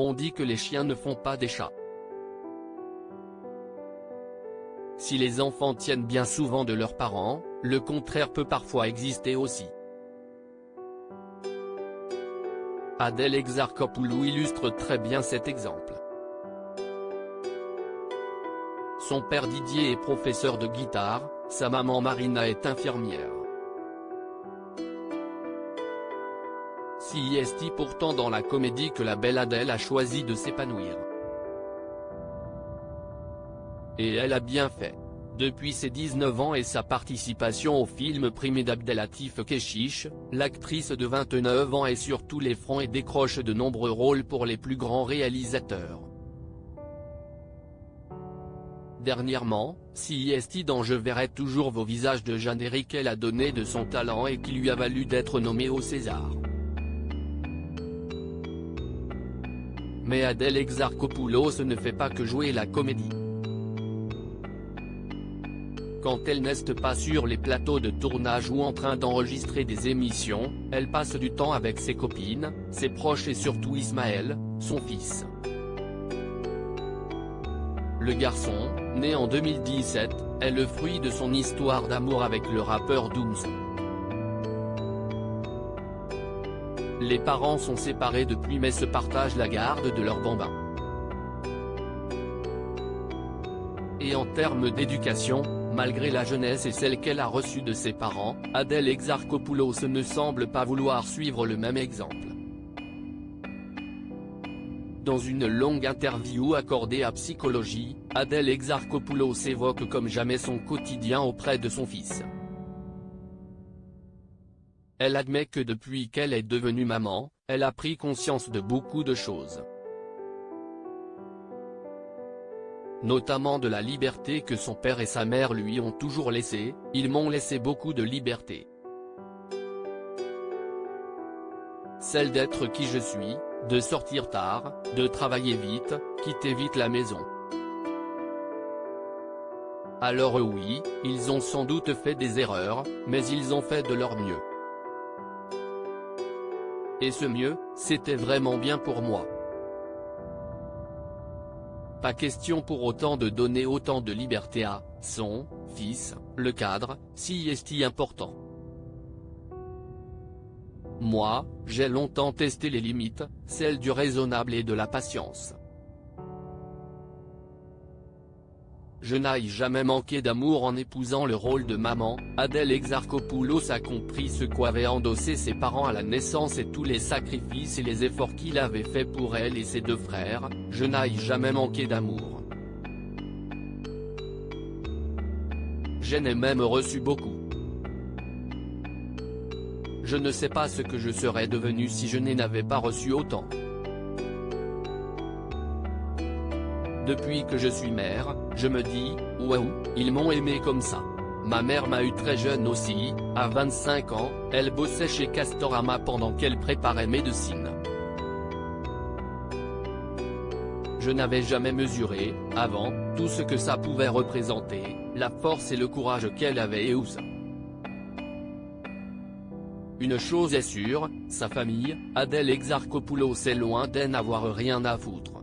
On dit que les chiens ne font pas des chats. Si les enfants tiennent bien souvent de leurs parents, le contraire peut parfois exister aussi. Adèle Exarchopoulos illustre très bien cet exemple. Son père Didier est professeur de guitare, sa maman Marina est infirmière. C'est pourtant dans la comédie que la belle Adèle a choisi de s'épanouir. Et elle a bien fait. Depuis ses 19 ans et sa participation au film primé d'Abdelatif Kechiche, l'actrice de 29 ans est sur tous les fronts et décroche de nombreux rôles pour les plus grands réalisateurs. Dernièrement, c'est dans Je verrai toujours vos visages de générique elle a donné de son talent et qui lui a valu d'être nommée au César. Mais Adèle Exarchopoulos ne fait pas que jouer la comédie. Quand elle n'est pas sur les plateaux de tournage ou en train d'enregistrer des émissions, elle passe du temps avec ses copines, ses proches et surtout Ismaël, son fils. Le garçon, né en 2017, est le fruit de son histoire d'amour avec le rappeur Dooms. Les parents sont séparés depuis mais se partagent la garde de leur bambin. Et en termes d'éducation, malgré la jeunesse et celle qu'elle a reçue de ses parents, Adèle Exarchopoulos ne semble pas vouloir suivre le même exemple. Dans une longue interview accordée à Psychologie, Adèle Exarchopoulos évoque comme jamais son quotidien auprès de son fils. Elle admet que depuis qu'elle est devenue maman, elle a pris conscience de beaucoup de choses. Notamment de la liberté que son père et sa mère lui ont toujours laissée, ils m'ont laissé beaucoup de liberté. Celle d'être qui je suis, de sortir tard, de travailler vite, quitter vite la maison. Alors oui, ils ont sans doute fait des erreurs, mais ils ont fait de leur mieux. Et ce mieux, c'était vraiment bien pour moi. Pas question pour autant de donner autant de liberté à son fils, le cadre, si important. Moi, j'ai longtemps testé les limites, celles du raisonnable et de la patience. Je n'ai jamais manqué d'amour en épousant le rôle de maman. Adèle Exarchopoulos a compris ce qu'avaient endossé ses parents à la naissance et tous les sacrifices et les efforts qu'il avait fait pour elle et ses deux frères. Je n'ai jamais manqué d'amour. J'en ai même reçu beaucoup. Je ne sais pas ce que je serais devenu si je n'en avais pas reçu autant. Depuis que je suis mère, je me dis, waouh, ils m'ont aimé comme ça. Ma mère m'a eu très jeune aussi, à 25 ans, elle bossait chez Castorama pendant qu'elle préparait médecine. Je n'avais jamais mesuré, avant, tout ce que ça pouvait représenter, la force et le courage qu'elle avait et où ça. Une chose est sûre, sa famille, Adèle Exarchopoulos est loin d'en avoir rien à foutre.